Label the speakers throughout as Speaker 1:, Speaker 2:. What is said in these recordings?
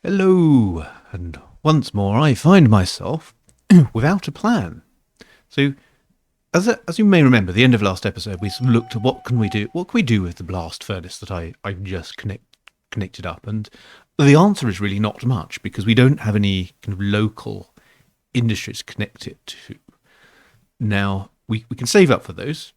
Speaker 1: Hello, and once more I find myself without a plan. So, as you may remember, the end of last episode, we sort of looked at what can we do with the blast furnace that I just connected up, and the answer is really not much because we don't have any kind of local industries to connect it to. Now we can save up for those.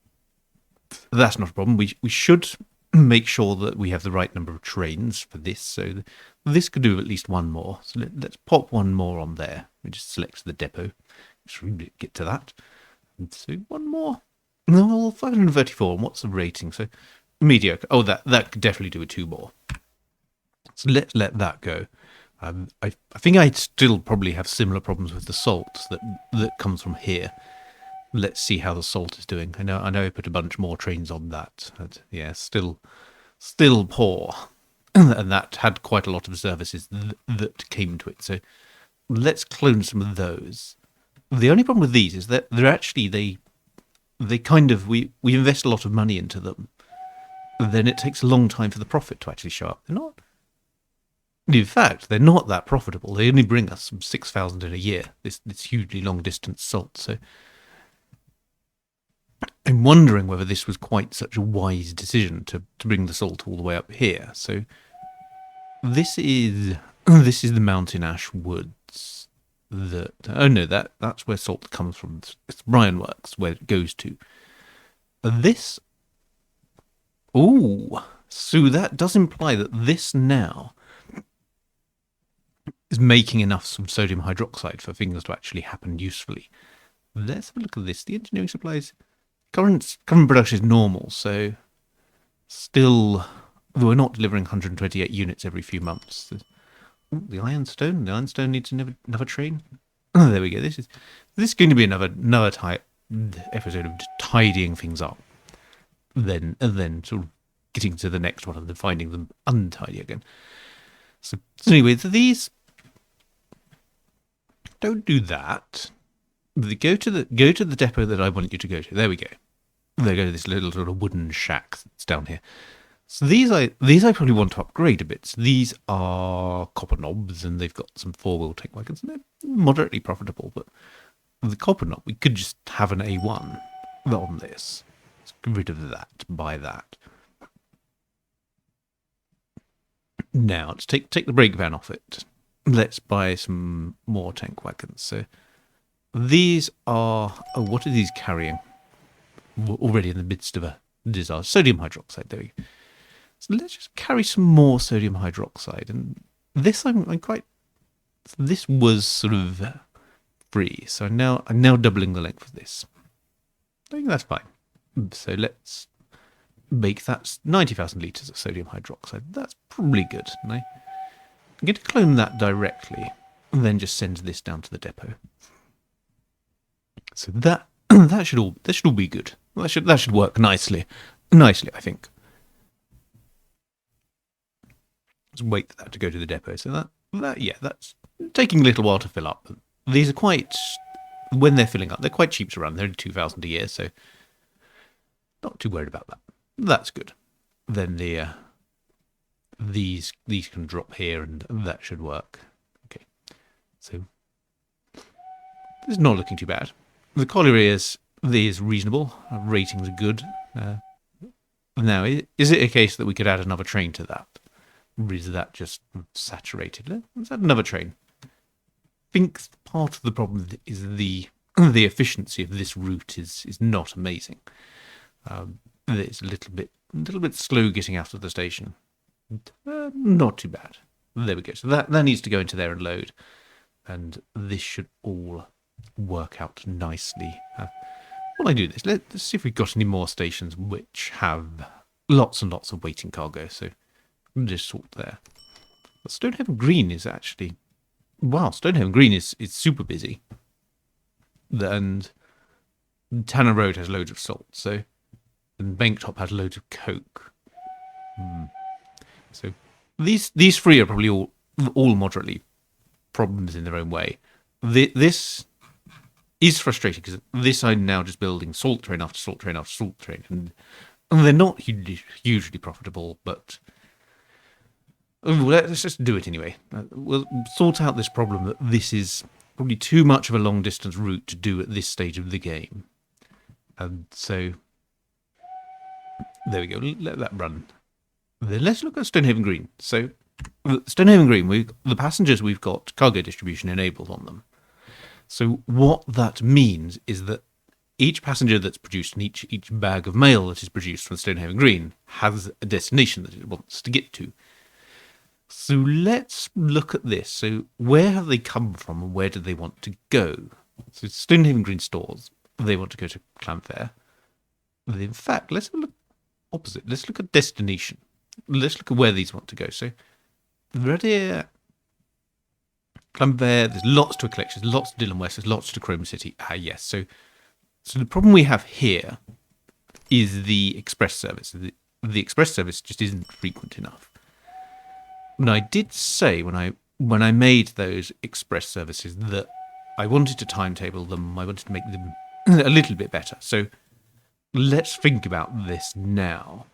Speaker 1: That's not a problem. We should make sure that we have the right number of trains for this. So this could do at least one more. So let's pop one more on there. We just select the depot. Just get to that. And so one more. No, 534. And what's the rating? So mediocre. Oh, that could definitely do with two more. So let's let that go. I think I'd still probably have similar problems with the salt that comes from here. Let's see how the salt is doing. I know I put a bunch more trains on that. But yeah, still poor. And that had quite a lot of services that came to it. So let's clone some of those. The only problem with these is that they're actually, they kind of, we invest a lot of money into them. And then it takes a long time for the profit to actually show up. In fact, they're not that profitable. They only bring us some 6,000 in a year, this hugely long distance salt. So I'm wondering whether this was quite such a wise decision to bring the salt all the way up here. So this is the mountain ash woods. That's where salt comes from. It's Brian Works where it goes to. This. So that does imply that this now is making enough some sodium hydroxide for things to actually happen usefully. Let's have a look at this. The engineering supplies. Current production is normal, so still we're not delivering 128 units every few months. The ironstone needs another train. Oh, there we go. This is going to be another episode of just tidying things up, and then sort of getting to the next one and then finding them untidy again. So anyway, these don't do that. Go to the depot that I want you to go to. There we go. They go to this little sort of wooden shack that's down here. So these I probably want to upgrade a bit. So these are copper knobs, and they've got some four-wheel tank wagons. And they're moderately profitable, but the copper knob, we could just have an A1 on this. Let's get rid of that. Buy that. Now let's take the brake van off it. Let's buy some more tank wagons. So these are... what are these carrying? We're already in the midst of a disaster. Sodium hydroxide, there we go. So let's just carry some more sodium hydroxide. And this this was sort of free. So I'm now doubling the length of this. I think that's fine. So let's make that 90,000 litres of sodium hydroxide. That's probably good. And I'm going to clone that directly and then just send this down to the depot. So that should all be good. That should work nicely, I think. Let's wait for that to go to the depot. So that's taking a little while to fill up. These are when they're filling up, they're quite cheap to run. They're only 2,000 a year, so not too worried about that. That's good. Then these can drop here, and that should work. Okay, so this is not looking too bad. The colliery is reasonable. Ratings are good. Now, is it a case that we could add another train to that? Or is that just saturated? Let's add another train. I think part of the problem is the efficiency of this route is not amazing. It's a little bit slow getting out of the station. Not too bad. There we go. So that needs to go into there and load. And this should all work out nicely. While I do this, let's see if we've got any more stations which have lots and lots of waiting cargo. So just sort there. But Stonehaven Green is actually... Wow, Stonehaven Green is super busy. And Tanner Road has loads of salt. So, and Banktop has loads of coke. So these three are probably all moderately problems in their own way. This is frustrating because this I'm now just building salt train after salt train after salt train, and they're not hugely profitable, but let's just do it anyway. We'll sort out this problem that this is probably too much of a long distance route to do at this stage of the game. And so, there we go. Let that run. Then let's look at Stonehaven Green. So, Stonehaven Green, the passengers, we've got cargo distribution enabled on them. So what that means is that each passenger that's produced and each bag of mail that is produced from Stonehaven Green has a destination that it wants to get to. So let's look at this. So where have they come from and where do they want to go? So Stonehaven Green stores, they want to go to Clanfair. In fact, let's look opposite. Let's look at destination. Let's look at where these want to go. So right here, Clanfair, there's lots to a collection, there's lots to Dillon West, there's lots to Chrome City. Ah, yes. So the problem we have here is the express service. The express service just isn't frequent enough. And I did say when I made those express services that I wanted to timetable them, I wanted to make them a little bit better. So let's think about this now,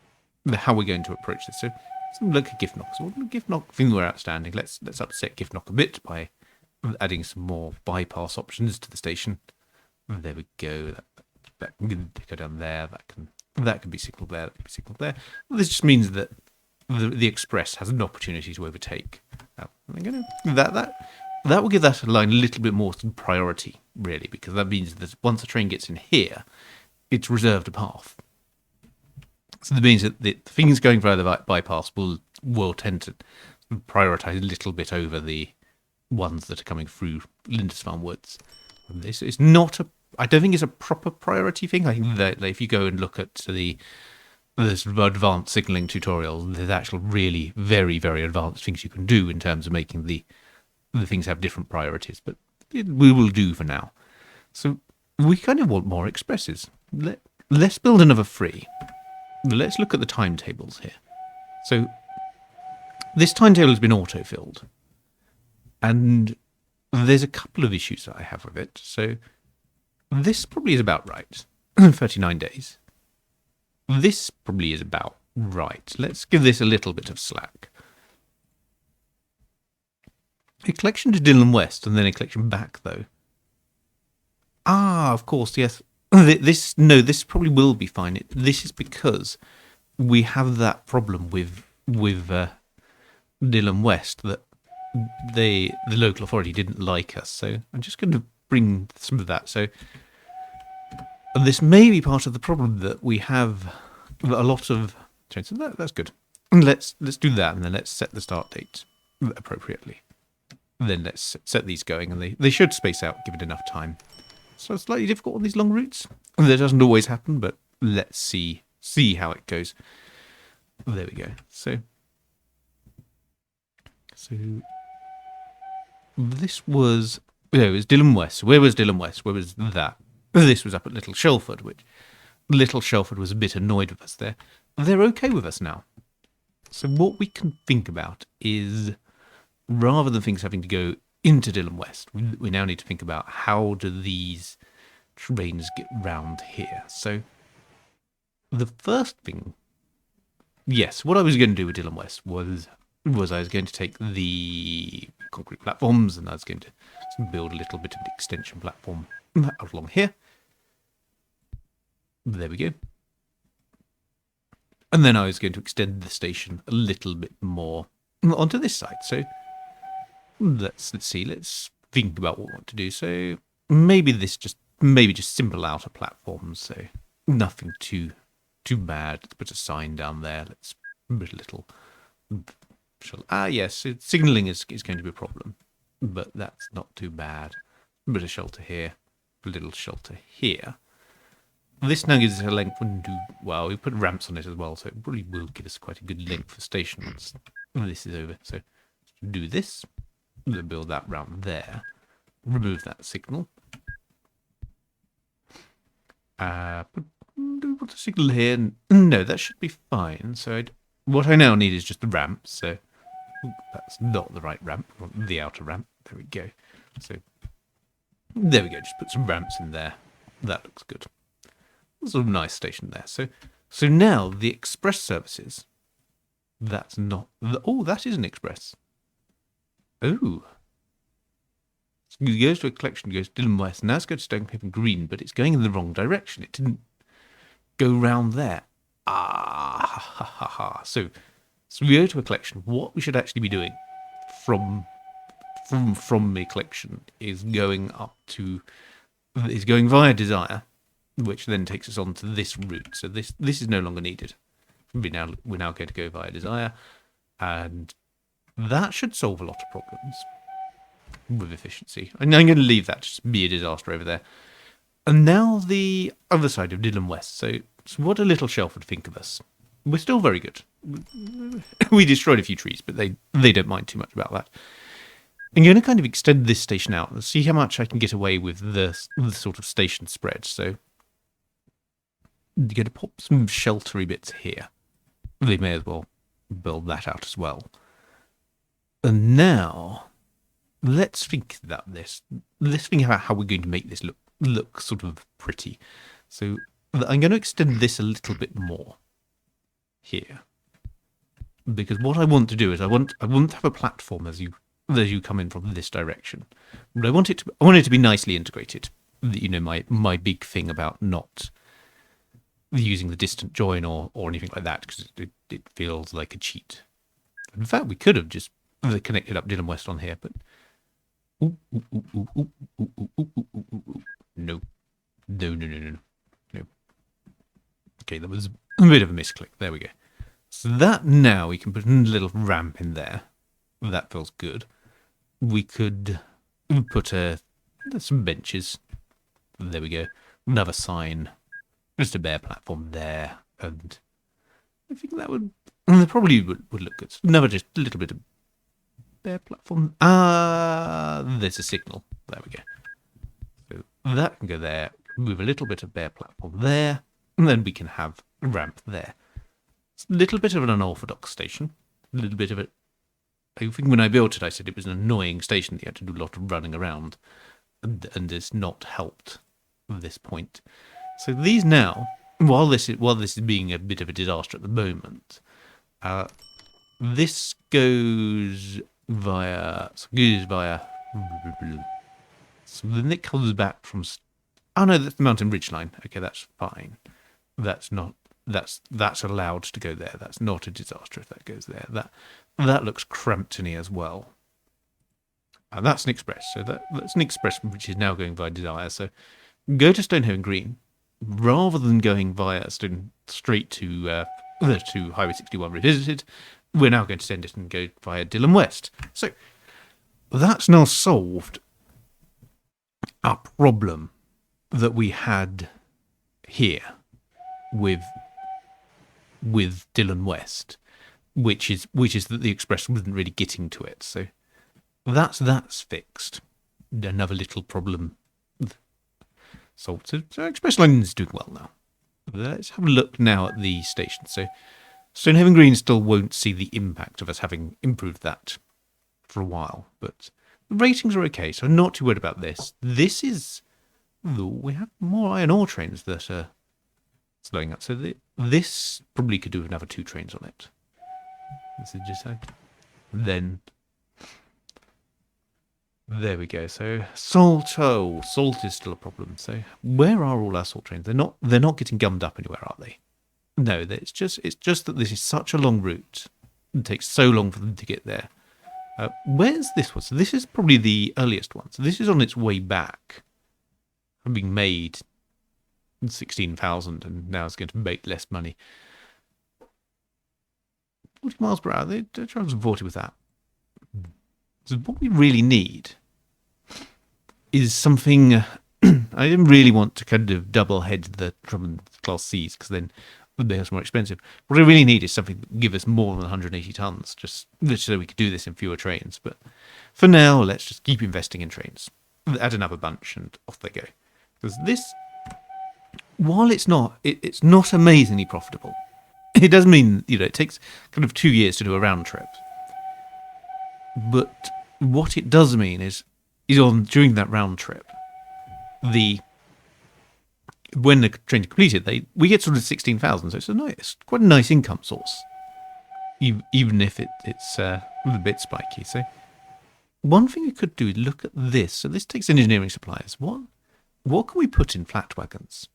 Speaker 1: how we're going to approach this. So let's look at gift knock. So what gift knock thing we're outstanding? Let's upset gift knock a bit by adding some more bypass options to the station. There we go. That can go down there. That can be signalled there. That can be signalled there. Well, this just means that the express has an opportunity to overtake. Now, that will give that line a little bit more priority, really, because that means that once the train gets in here, it's reserved a path. So that means that the things going via the bypass will tend to prioritise a little bit over the ones that are coming through Lindisfarne Woods. And this is not I don't think it's a proper priority thing. I think that if you go and look at the sort of advanced signalling tutorials, there's actual really very, very advanced things you can do in terms of making the things have different priorities. But we will do for now. So we kind of want more expresses. Let's build another 3. Let's look at the timetables here. So this timetable has been auto-filled. And there's a couple of issues that I have with it. So this probably is about right. 39 days. This probably is about right. Let's give this a little bit of slack. A collection to Dillon West and then a collection back, though. Ah, of course, yes. This probably will be fine. This is because we have that problem with Dillon West that the local authority didn't like us. So I'm just going to bring some of that. So this may be part of the problem that we have a lot of. So that's good. Let's do that, and then let's set the start date appropriately. Then let's set these going, and they should space out, give it enough time. So it's slightly difficult on these long routes. That doesn't always happen, but let's see how it goes. There we go. So this was it was Dillon West. Where was Dillon West? Where was that? This was up at Little Shelford, which Little Shelford was a bit annoyed with us there. They're okay with us now. So what we can think about is, rather than things having to go into Dillon West, we now need to think about how do these trains get round here. So the first thing, yes, what I was going to do with Dillon West was I was going to take the concrete platforms and I was going to build a little bit of an extension platform out along here. There we go. And then I was going to extend the station a little bit more onto this side. So let's see. Let's think about what we want to do. So maybe just simple outer platforms. So nothing too bad. Let's put a sign down there. Let's put a little. Yes, signalling is going to be a problem, but that's not too bad. Put a shelter here. A little shelter here. This now gives us a length. Well, we put ramps on it as well, so it probably will give us quite a good length for stations when this is over. So do this. We'll build that round there. Remove that signal. Do we want a signal here? No, that should be fine. So what I now need is just the ramp. So that's not the right ramp. We want the outer ramp. There we go. So there we go. Just put some ramps in there. That looks good. There's a nice station there. So now the express services, That's not... Oh, that is an express. Oh. It goes to a collection, goes Dillon West. Now it's going to Stonehaven Green, but it's going in the wrong direction. It didn't go round there. Ah, ha, ha, ha. So we go to a collection. What we should actually be doing from the collection is going via Desire, which then takes us on to this route. So this is no longer needed. We're now going to go via Desire, and that should solve a lot of problems with efficiency. And I'm going to leave that to be a disaster over there. And now the other side of Dillon West. So what a little shelf would think of us. We're still very good. We destroyed a few trees, but they don't mind too much about that. I'm going to kind of extend this station out and see how much I can get away with the sort of station spread. So I'm going to pop some sheltery bits here. They may as well build that out as well. And now, let's think about this. Let's think about how we're going to make this look sort of pretty. So I'm going to extend this a little bit more here, because what I want to do is I want to have a platform as you come in from this direction. But I want it to be nicely integrated. You know, my big thing about not using the distant join or anything like that, because it feels like a cheat. In fact, we could have just connected up Dillon West on here, but no. Okay, that was a bit of a misclick. There we go. So that now we can put a little ramp in there. That feels good. We could put some benches. There we go. Another sign. Just a bare platform there. And I think that probably would look good. Another just a little bit of bare platform. There's a signal. There we go. So that can go there. Move a little bit of bare platform there. And then we can have a ramp there. It's a little bit of an unorthodox station. A little bit of it. I think when I built it, I said it was an annoying station that you had to do a lot of running around. And it's not helped at this point. So these now, while this is being a bit of a disaster at the moment, this goes via. So then it comes back from. Oh no, that's the mountain ridge line. Okay, that's fine. That's allowed to go there. That's not a disaster if that goes there. That looks Crampton-y as well. And that's an express. So that's an express which is now going via Desire. So go to Stonehaven Green rather than going via straight to Highway 61 Revisited. We're now going to send it and go via Dillon West. So that's now solved a problem that we had here with Dillon West, which is that the express wasn't really getting to it. So that's fixed. Another little problem solved. So express line is doing well now. Let's have a look now at the station. So Stonehaven Green still won't see the impact of us having improved that for a while, but the ratings are okay, so I'm not too worried about this. This is... we have more iron ore trains that are slowing up, so this probably could do with another 2 trains on it. This is just like... Then... There we go. So salt is still a problem. So where are all our salt trains? They're not getting gummed up anywhere, are they? No, it's just that this is such a long route. It takes so long for them to get there. Where's this one? So this is probably the earliest one. So this is on its way back, being made 16,000, and now it's going to make less money. 40 miles per hour. They're trying to 40 with that. So what we really need is something... I didn't really want to kind of double head the Drummond Class Cs, because then they're more expensive. What I really need is something that would give us more than 180 tons, just so we could do this in fewer trains. But for now, let's just keep investing in trains. Add another bunch, and off they go. Because this, while it's not amazingly profitable, it does mean, it takes kind of 2 years to do a round trip. But what it does mean is during that round trip, when the train's completed, we get sort of 16,000, so it's quite a nice income source. even if it's a bit spiky. So one thing we could do is look at this. So this takes engineering supplies. What can we put in flat wagons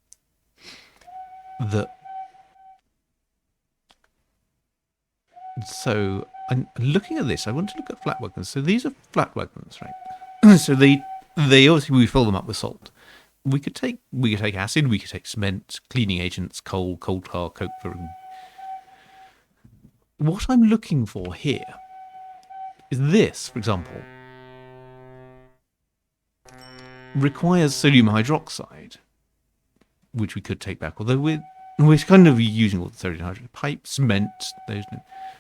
Speaker 1: that... So I'm looking at this. I want to look at flat wagons. So these are flat wagons, right? So they obviously, we fill them up with salt. We could take acid. We could take cement, cleaning agents, coal tar, coke. What I'm looking for here is this, for example, requires sodium hydroxide, which we could take back. Although we're kind of using all the sodium hydroxide, pipe, cement.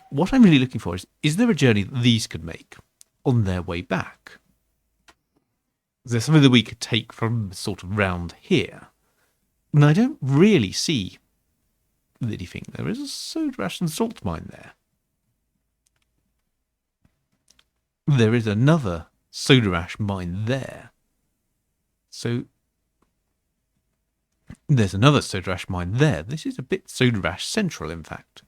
Speaker 1: What I'm really looking for is there a journey that these could make on their way back? Is there something that we could take from sort of round here? And I don't really see anything. There is a soda ash and salt mine there. There is another soda ash mine there. So there's another soda ash mine there. This is a bit soda ash central, in fact.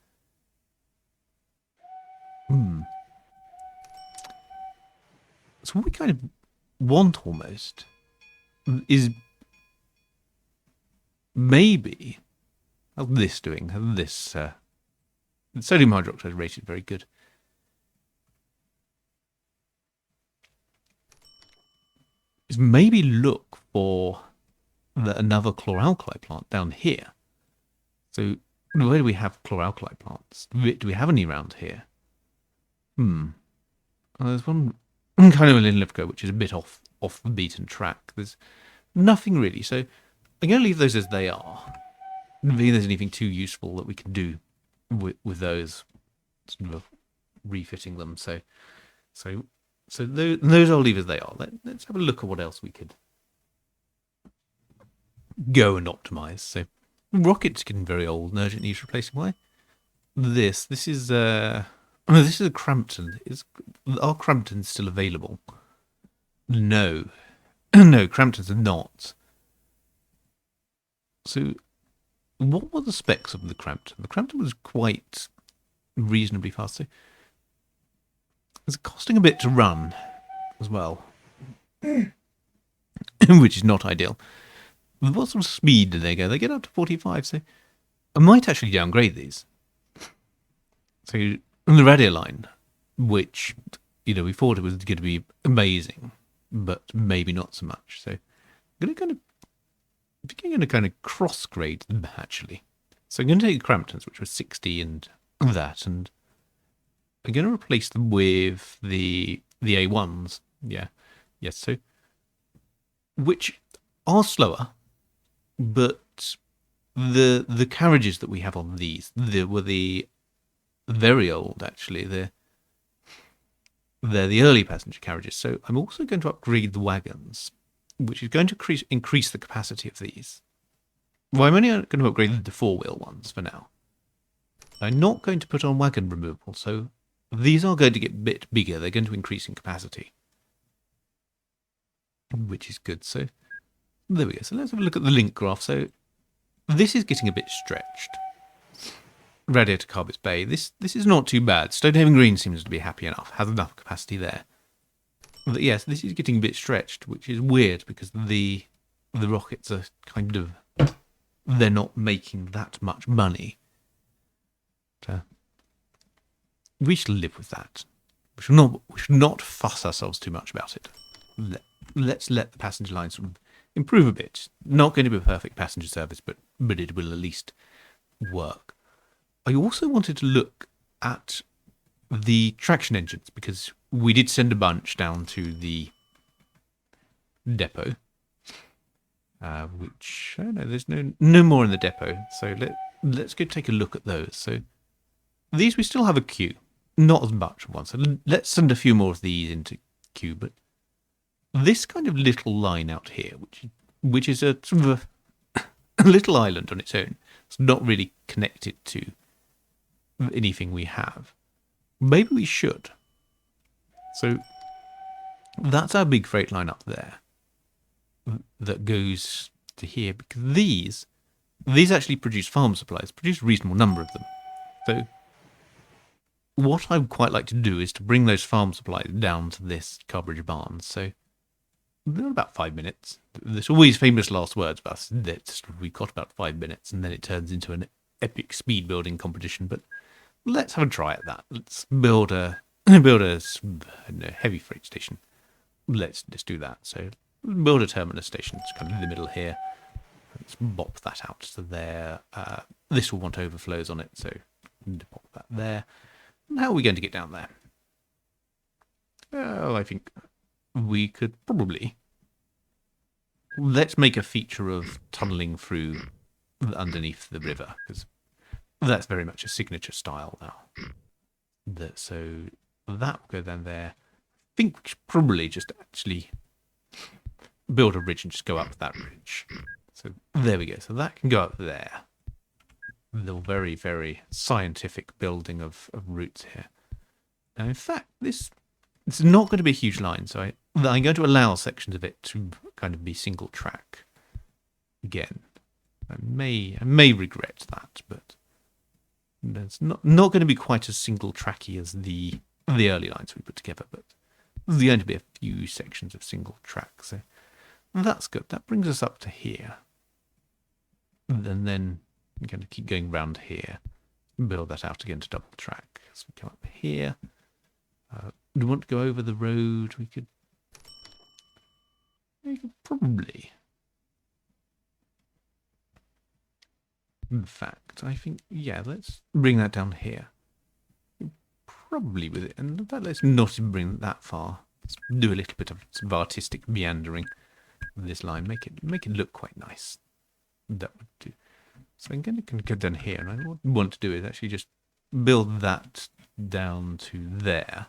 Speaker 1: So what we kind of want almost is maybe... How's this doing? How's this... sodium hydroxide rated very good. Is maybe look for another chloralkali plant down here. So where do we have chloralkali plants? Do we have any around here? Well, there's one kind of in Livco, which is a bit off the beaten track. There's nothing really. So I'm going to leave those as they are. I don't think there's anything too useful that we can do with those, sort of refitting them. So those I'll leave as they are. Let's have a look at what else we could go and optimize. So rocket's getting very old and urgent needs replacing. Why? This is a Crampton. Are Cramptons still available? No. No, Cramptons are not. So what were the specs of the Crampton? The Crampton was quite reasonably fast. So it's costing a bit to run as well, which is not ideal. What sort of speed do they go? They get up to 45, so I might actually downgrade these. So the radio line, which, we thought it was going to be amazing, but maybe not so much. So I'm going to kind of cross-grade them, actually. So I'm going to take the Cramptons, which was 60 and that, and I'm going to replace them with the A1s. Yeah. Yes, so which are slower, but the carriages that we have on these were the very old, actually. They're the early passenger carriages. So I'm also going to upgrade the wagons, which is going to increase the capacity of these. Well, I'm only going to upgrade the four-wheel ones for now. I'm not going to put on wagon removal, so these are going to get a bit bigger. They're going to increase in capacity, which is good. So there we go. So let's have a look at the link graph. So this is getting a bit stretched. Radiator Carbis Bay. This is not too bad. Stonehaven Green seems to be happy enough. Has enough capacity there. But yes, this is getting a bit stretched, which is weird because the rockets are kind of... They're not making that much money. So we shall live with that. We should not fuss ourselves too much about it. Let's let the passenger line sort of improve a bit. Not going to be a perfect passenger service, but it will at least work. I also wanted to look at the traction engines because we did send a bunch down to the depot, which I don't know. There's no more in the depot, so let's go take a look at those. So these we still have a queue, not as much one. So let's send a few more of these into queue. But this kind of little line out here, which is a sort of a little island on its own, it's not really connected to anything we have. Maybe we should. So that's our big freight line up there that goes to here, because these actually produce farm supplies, produce a reasonable number of them. So what I would quite like to do is to bring those farm supplies down to this Carbridge barn. So they're about 5 minutes. There's always famous last words about us. We've got about 5 minutes, and then it turns into an epic speed building competition. But let's have a try at that. Let's build a heavy freight station. Let's just do that. So build a terminus station. It's kind of in the middle here. Let's bop that out to there. This will want overflows on it, so pop that there. And how are we going to get down there? Oh, I think we could probably... Let's make a feature of tunneling through underneath the river, because that's very much a signature style now. So that will go down there. I think we should probably just actually build a ridge and just go up that ridge. So there we go. So that can go up there. The very, very scientific building of routes here. Now, in fact, it's not going to be a huge line, so I'm going to allow sections of it to kind of be single track. Again, I may regret that, but it's not going to be quite as single tracky as the early lines we put together. But there's going to be a few sections of single track, so that's good. That brings us up to here, and then we're going to keep going round here, build that out again to double track. So we come up here. Do we want to go over the road? We could probably. In fact, I think, yeah, let's bring that down here. Probably with it. And let's not even bring it that far. Let's do a little bit of some artistic meandering with this line. Make it look quite nice. That would do. So I'm going to go down here. And what I want to do is actually just build that down to there.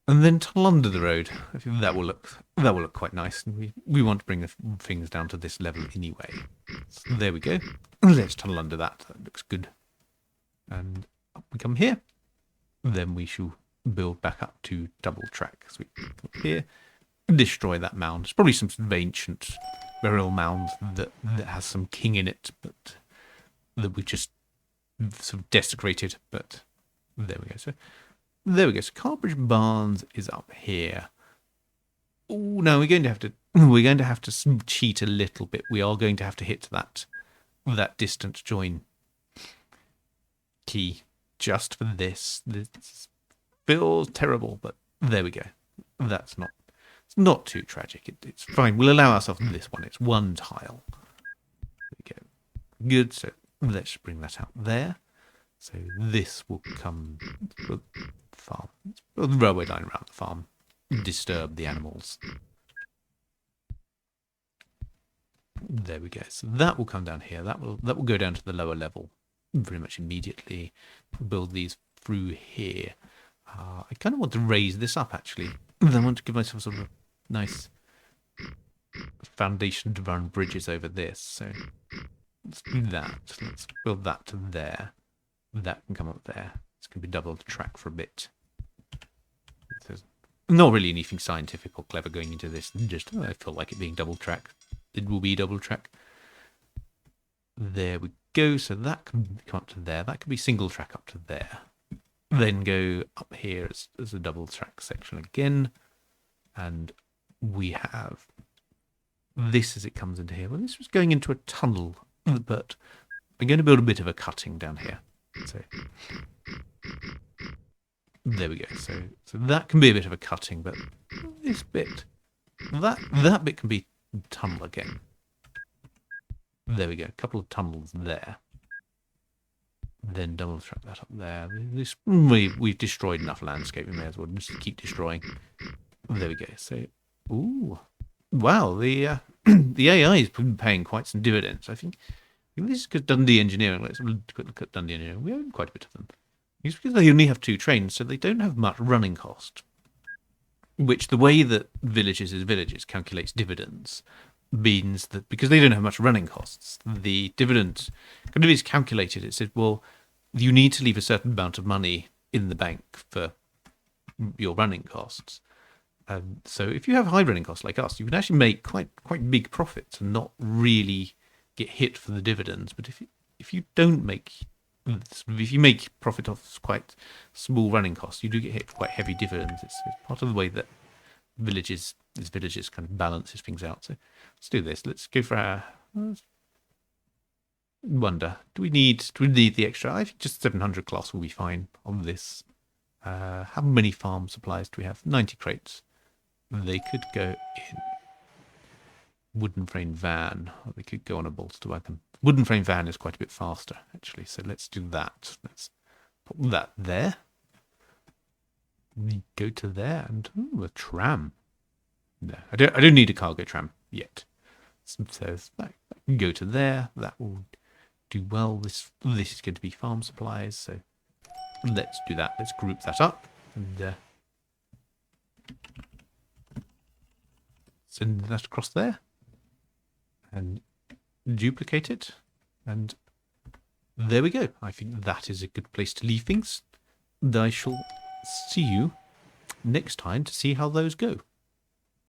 Speaker 1: And then tunnel under the road. I think that will look quite nice. And we want to bring the things down to this level anyway. So there we go. Let's tunnel under that. That looks good. And up we come here. Then we shall build back up to double track. So we come up here, destroy that mound. It's probably some sort of ancient burial mound that has some king in it, but that we just sort of desecrated. But there we go. So there we go. So Carbridge Barns is up here. Oh no, we're going to have to cheat a little bit. We are going to have to hit that distant join key just for this. This feels terrible, but there we go. It's not too tragic. It's fine. We'll allow ourselves this one. It's one tile. There we go. Good. So let's bring that out there. So this will come to the farm. The railway line around the farm. Disturb the animals. There we go. So that will come down here. That will go down to the lower level pretty much immediately. Build these through here. I kind of want to raise this up actually. I want to give myself sort of a nice foundation to run bridges over this. So let's do that. Let's build that to there. That can come up there. It's going to be double track for a bit. There's not really anything scientific or clever going into this. Just I feel like it being double track. It will be double track. There we go. So that can come up to there. That could be single track up to there. Then go up here as a double track section again. And we have this as it comes into here. Well, this was going into a tunnel, but I'm going to build a bit of a cutting down here. So there we go. So that can be a bit of a cutting, but this bit, that bit can be tunnel again. There we go. A couple of tunnels there. Then double track that up there. We've destroyed enough landscape. We may as well just keep destroying. There we go. So, ooh, wow. The the AI is paying quite some dividends. I think this is because Dundee Engineering. Let's look at Dundee Engineering. We own quite a bit of them. It's because they only have 2 trains, so they don't have much running cost. Which the way that villages calculates dividends means that because they don't have much running costs, the dividend kind of is calculated. It said, well, you need to leave a certain amount of money in the bank for your running costs. So if you have high running costs like us, you can actually make quite big profits and not really get hit for the dividends. But if you don't make if you make profit off quite small running costs, you do get hit with quite heavy dividends. It's part of the way that villages kind of balances things out. So let's do this. Let's go for our wonder. Do we need the extra? I think just 700 glass will be fine on this. How many farm supplies do we have? 90 crates. They could go in wooden frame van, or they could go on a bolster wagon. Wooden frame van is quite a bit faster, actually, so let's do that. Let's put that there. We go to there, and a tram. No, I don't need a cargo tram yet. So that can go to there. That will do well. This is going to be farm supplies, so let's do that. Let's group that up and send that across there and duplicate it. And there we go. I think that is a good place to leave things. And I shall see you next time to see how those go.